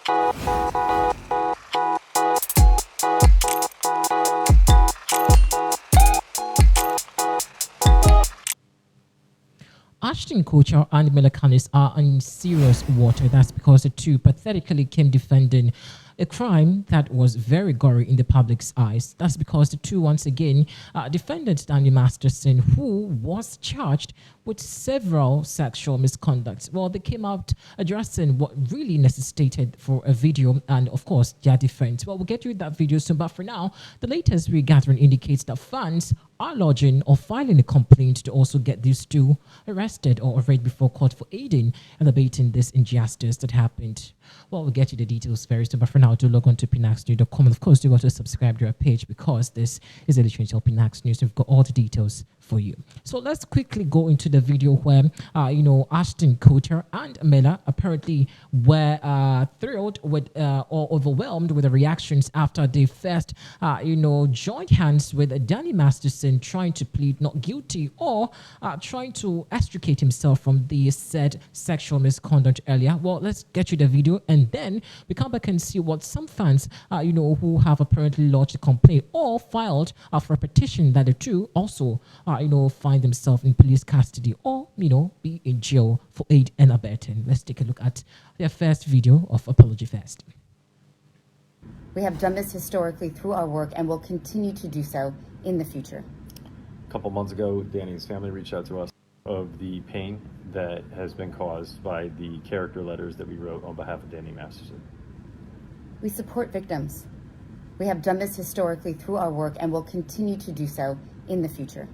Ashton Kutcher and Mila Kunks are in serious water. That's because the two pathetically came defending a crime that was very gory in the public's eyes. That's because the two, once again, defended Danny Masterson, who was charged with several sexual misconducts. Well, they came out addressing what really necessitated for a video and, of course, their defense. Well, we'll get you that video soon, but for now, the latest regathering indicates that fans are lodging or filing a complaint to also get these two arrested or arraigned before court for aiding and abetting this injustice that happened. Well, we'll get you the details very soon, but for now, do log on to pinaxnews.com. And of course, do go to subscribe to our page because this is Editorial Pinax News. We've got all the details for you. So let's quickly go into the video where, Ashton Kutcher and Mila apparently were thrilled with or overwhelmed with the reactions after they first, joined hands with Danny Masterson trying to plead not guilty or trying to extricate himself from the said sexual misconduct earlier. Well, let's get you the video and then we come back and see what some fans, who have apparently lodged a complaint or filed for a petition that the two also, find themselves in police custody or, be in jail for aid and abetting. Let's take a look at their first video of Apology Fest. We have done this historically through our work and will continue to do so in the future. A couple months ago, Danny's family reached out to us of the pain that has been caused by the character letters that we wrote on behalf of Danny Masterson. We support victims. We have done this historically through our work and will continue to do so in the future.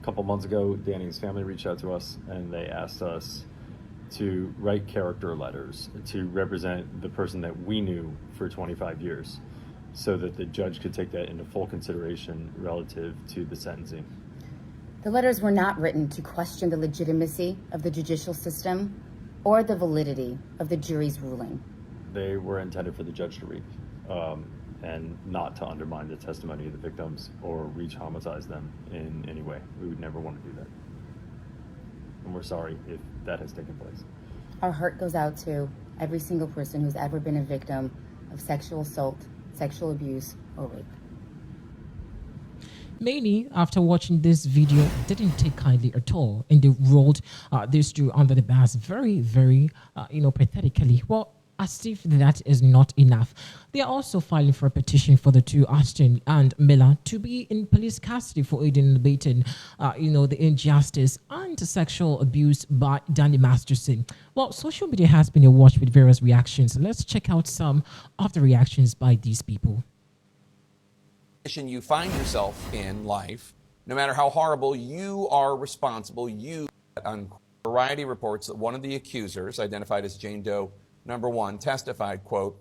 A couple months ago, Danny's family reached out to us and they asked us to write character letters to represent the person that we knew for 25 years so that the judge could take that into full consideration relative to the sentencing. The letters were not written to question the legitimacy of the judicial system or the validity of the jury's ruling. They were intended for the judge to read and not to undermine the testimony of the victims or reach homicize them in any way. We would never want to do that. And we're sorry if that has taken place. Our heart goes out to every single person who's ever been a victim of sexual assault, sexual abuse, or rape. Many, after watching this video, didn't take kindly at all, and they rolled these two under the bus very, very, pathetically. Well, as if that is not enough, they are also filing for a petition for the two, Ashton and Mila, to be in police custody for aiding and abetting, the injustice and sexual abuse by Danny Masterson. Well, social media has been awash with various reactions. Let's check out some of the reactions by these people. You find yourself in life, no matter how horrible, you are responsible. Variety reports that one of the accusers, identified as Jane Doe number 1, testified, quote,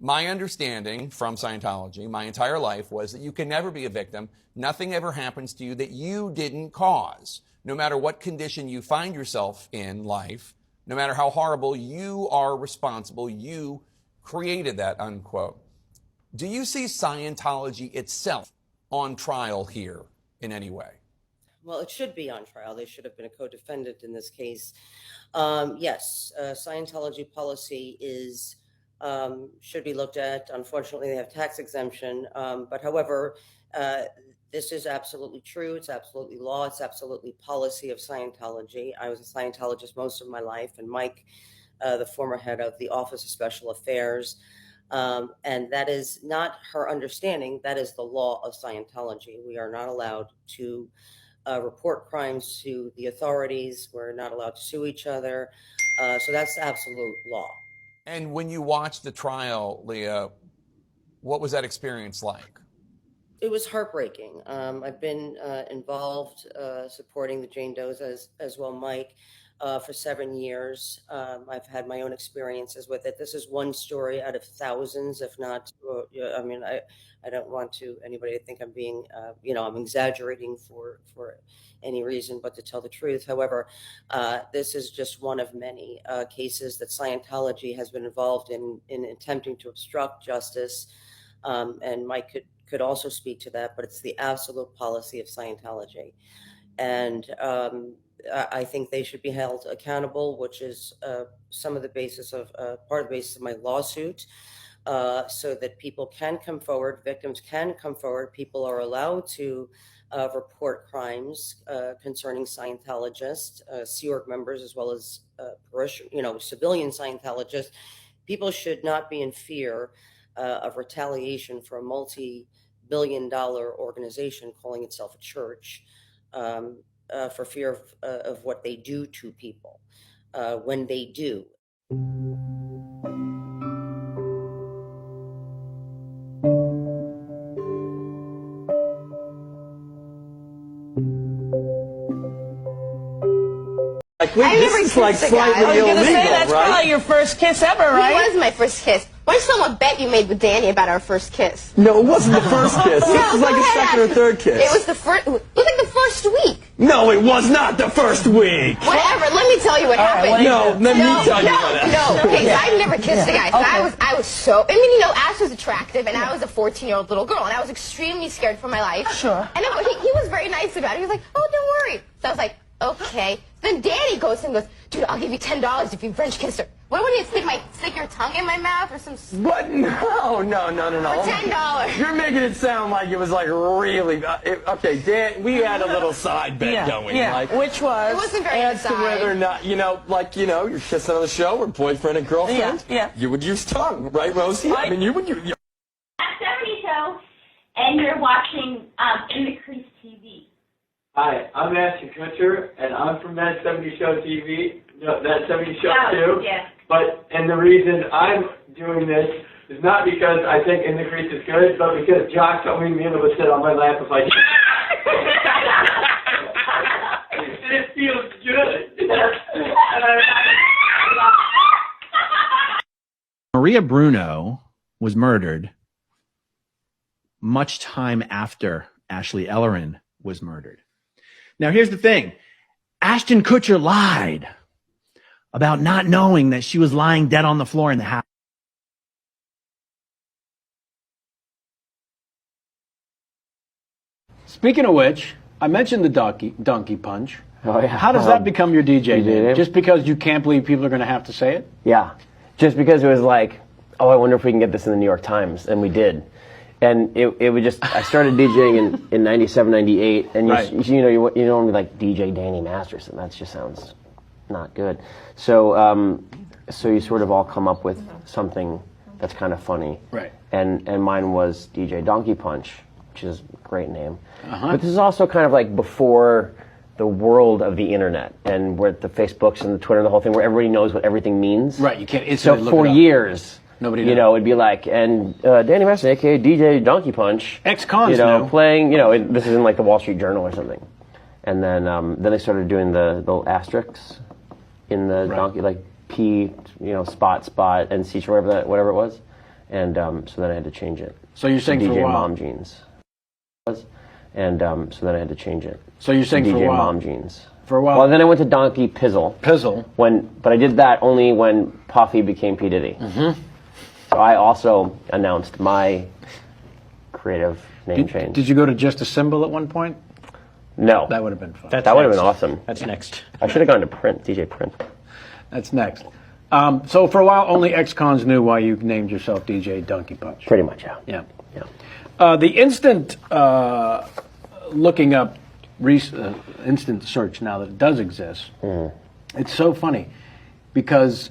"My understanding from Scientology my entire life was that you can never be a victim. Nothing ever happens to you that you didn't cause. No matter what condition you find yourself in life, no matter how horrible, you are responsible. You created that," unquote. Do you see Scientology itself on trial here in any way? Well, it should be on trial. They should have been a co-defendant in this case. Yes, Scientology policy is should be looked at. Unfortunately, they have tax exemption. But however, this is absolutely true. It's absolutely law. It's absolutely policy of Scientology. I was a Scientologist most of my life, and Mike, the former head of the Office of Special Affairs. And that is not her understanding. That is the law of Scientology. We are not allowed to report crimes to the authorities. We're not allowed to sue each other. So that's absolute law. And when you watched the trial, Leah, what was that experience like? It was heartbreaking. I've been involved supporting the Jane Does as well, Mike, for 7 years. I've had my own experiences with it. This is one story out of thousands, if not, I don't want anybody to think I'm being, I'm exaggerating for any reason but to tell the truth. However, this is just one of many cases that Scientology has been involved in attempting to obstruct justice. And Mike could also speak to that, but it's the absolute policy of Scientology. And I think they should be held accountable, which is some of the basis of part of the basis of my lawsuit, so that people can come forward, victims can come forward, people are allowed to report crimes concerning Scientologists, Sea Org members, as well as civilian Scientologists. People should not be in fear of retaliation for a multi-billion-dollar organization calling itself a church, for fear of what they do to people when they do. This is like slightly illegal, that's right? probably your first kiss ever, right? It was my first kiss. Why don't you tell them a bet you made with Danny about our first kiss? No, it wasn't the first kiss. This was like a second or third kiss. It was the first. It was like the first week. No, it was not the first week. Whatever. Let me tell you what happened. No, let me tell you what happened. No, okay, so I've never kissed a guy. So I was so. I mean, Ash was attractive, and I was a 14-year-old little girl, and I was extremely scared for my life. Sure. And he was very nice about it. He was like, "Oh, don't worry." So I was like, "Okay." Then Danny goes and goes, "Dude, I'll give you $10 if you French kissed her." What would you stick your tongue in my mouth or some? What? No. For $10. You're making it sound like it was like really. Okay, Dan, we had a little side bet going. Yeah. Like, Which was? It wasn't very as to whether or not, you're kissing on the show or boyfriend and girlfriend. Yeah. You would use tongue, right, Rosie? I mean, you would use. At 70 Show, and you're watching In the Crease TV. Hi, I'm Ashton Kutcher, and I'm from That 70 Show TV. No, That 70 Show too. Yeah. And the reason I'm doing this is not because I think In the Crease is good, but because Jock told me Mila would sit on my lap and like, and it feels good. Maria Bruno was murdered much time after Ashley Ellerin was murdered. Now, here's the thing. Ashton Kutcher lied about not knowing that she was lying dead on the floor in the house. Speaking of which, I mentioned the donkey punch. Oh, yeah. How does that become your DJ name? name? Just because you can't believe people are going to have to say it? Yeah. Just because it was like, oh, I wonder if we can get this in the New York Times. And we did. And it would just, I started DJing in 97, 98. And Right. you don't want to be like DJ Danny Masterson. That just sounds not good. So so you sort of all come up with something that's kind of funny. Right. And mine was DJ Donkey Punch, which is a great name. But this is also kind of like before the world of the internet and where the Facebooks and the Twitter and the whole thing where everybody knows what everything means. Right, you can't instantly So look for it up. years, Nobody you knew. know, it'd be like, and Danny Masterson, aka DJ Donkey Punch, Ex-cons knew. playing, this is in like the Wall Street Journal or something. And then they started doing the little asterisks in the donkey, like P, spot, and C, whatever it was. And so then I had to change it. So you're saying DJ for a while. Mom Jeans. And so then I had to change it. So you're saying DJ for a while. Mom Jeans. For a while. Well, then I went to Donkey Pizzle. But I did that only when Puffy became P. Diddy. Mm-hmm. So I also announced my creative name change. Did you go to Just a Symbol at one point? No. That would have been fun. That would have been awesome. That's next. I should have gone to Print, DJ Print. That's next. So for a while, only ex-cons knew why you named yourself DJ Donkey Punch. Pretty much, yeah. Yeah. The instant looking up, instant search now that it does exist, it's so funny because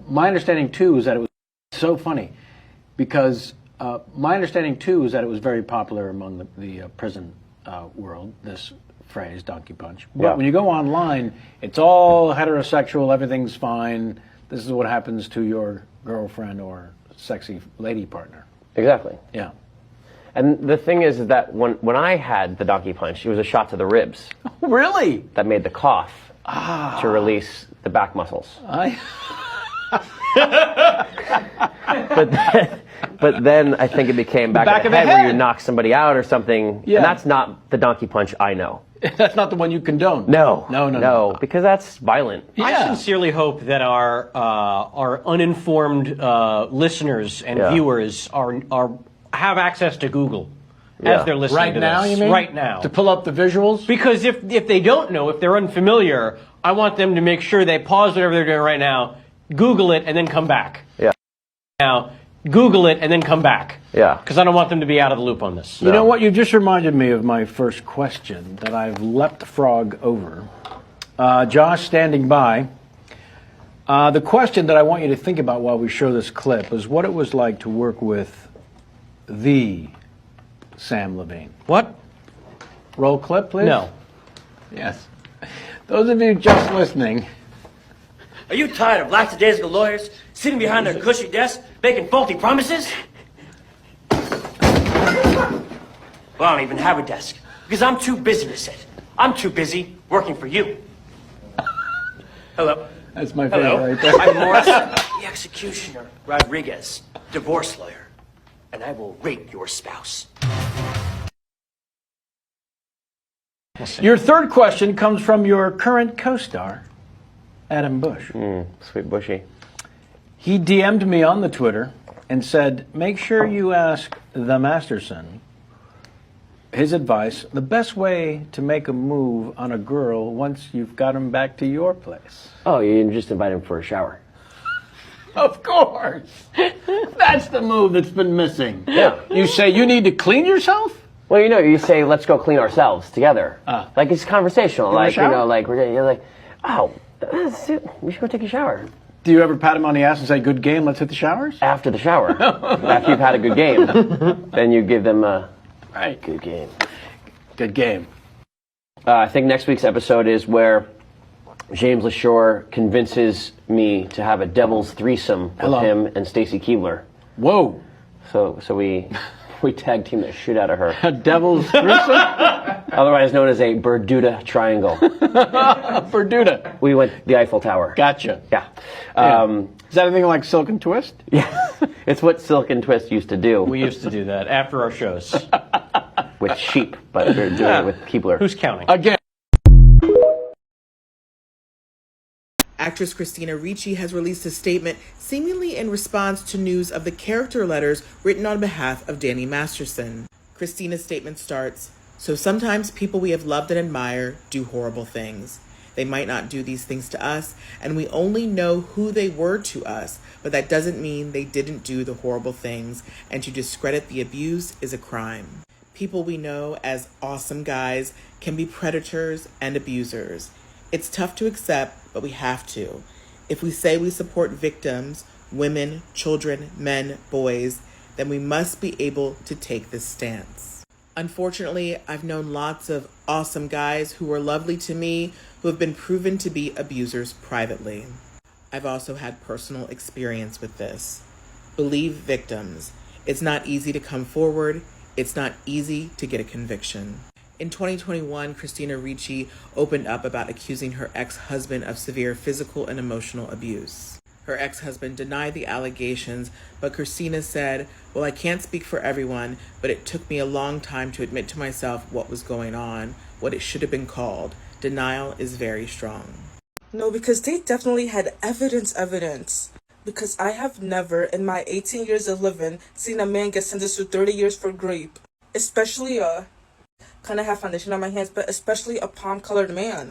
my understanding too is that it was very popular among the prison world, this phrase, Donkey Punch. But when you go online, it's all heterosexual, everything's fine. This is what happens to your girlfriend or sexy lady partner. Exactly. Yeah. And the thing is that when I had the Donkey Punch, it was a shot to the ribs. Really? That made the cough to release the back muscles. But then I think it became back of the head where you knock somebody out or something. Yeah. And that's not the Donkey Punch I know. That's not the one you condone. No, because that's violent. I sincerely hope that our uninformed listeners and viewers have access to Google as they're listening right to now, this. you mean? Right now. To pull up the visuals? Because if they don't know, if they're unfamiliar, I want them to make sure they pause whatever they're doing right now, Google it, and then come back. Yeah. Now, Google it, and then come back. Yeah. Because I don't want them to be out of the loop on this. You know what? You just reminded me of my first question that I've leapt the frog over. Josh, standing by. The question that I want you to think about while we show this clip is what it was like to work with the Sam Levine. What? Roll clip, please. No. Yes. Those of you just listening. Are you tired of lackadaisical lawyers sitting behind their cushy desks making faulty promises? Well, I don't even have a desk because I'm too busy to sit. I'm too busy working for you. Hello. That's my favorite right there. I'm Morrison, the executioner, Rodriguez, divorce lawyer, and I will rape your spouse. Your third question comes from your current co-star, Adam Bush. Sweet Bushy. He DM'd me on the Twitter and said, make sure you ask the Masterson his advice, the best way to make a move on a girl once you've got him back to your place. Oh, you just invite him for a shower. Of course. That's the move that's been missing. Yeah. You say you need to clean yourself? Well, you say, let's go clean ourselves together. Like it's conversational. Like, you're like, oh, we should go take a shower. Do you ever pat him on the ass and say, good game, let's hit the showers? After the shower. After you've had a good game. Then you give them a good game. Good game. I think next week's episode is where James LaShore convinces me to have a devil's threesome with him and Stacy Keebler. Whoa. So we tag team the shit out of her. A devil's threesome? Otherwise known as a Bermuda Triangle. Bermuda. We went the Eiffel Tower. Gotcha. Yeah. Is that anything like Silk and Twist? Yeah. It's what Silk and Twist used to do. We used to do that after our shows. With sheep, but they're doing it with Keebler. Who's counting? Again. Actress Christina Ricci has released a statement seemingly in response to news of the character letters written on behalf of Danny Masterson. Christina's statement starts, "So sometimes people we have loved and admired do horrible things. They might not do these things to us, and we only know who they were to us, but that doesn't mean they didn't do the horrible things, and to discredit the abuse is a crime. People we know as awesome guys can be predators and abusers. It's tough to accept, but we have to. If we say we support victims, women, children, men, boys, then we must be able to take this stance. Unfortunately, I've known lots of awesome guys who were lovely to me who have been proven to be abusers privately. I've also had personal experience with this. Believe victims. It's not easy to come forward. It's not easy to get a conviction." In 2021, Christina Ricci opened up about accusing her ex-husband of severe physical and emotional abuse. Her ex-husband denied the allegations, but Christina said, "Well, I can't speak for everyone, but it took me a long time to admit to myself what was going on, what it should have been called. Denial is very strong." No, because they definitely had evidence. Because I have never, in my 18 years of living, seen a man get sentenced to 30 years for rape. Especially kind of have foundation on my hands, but especially a palm-colored man.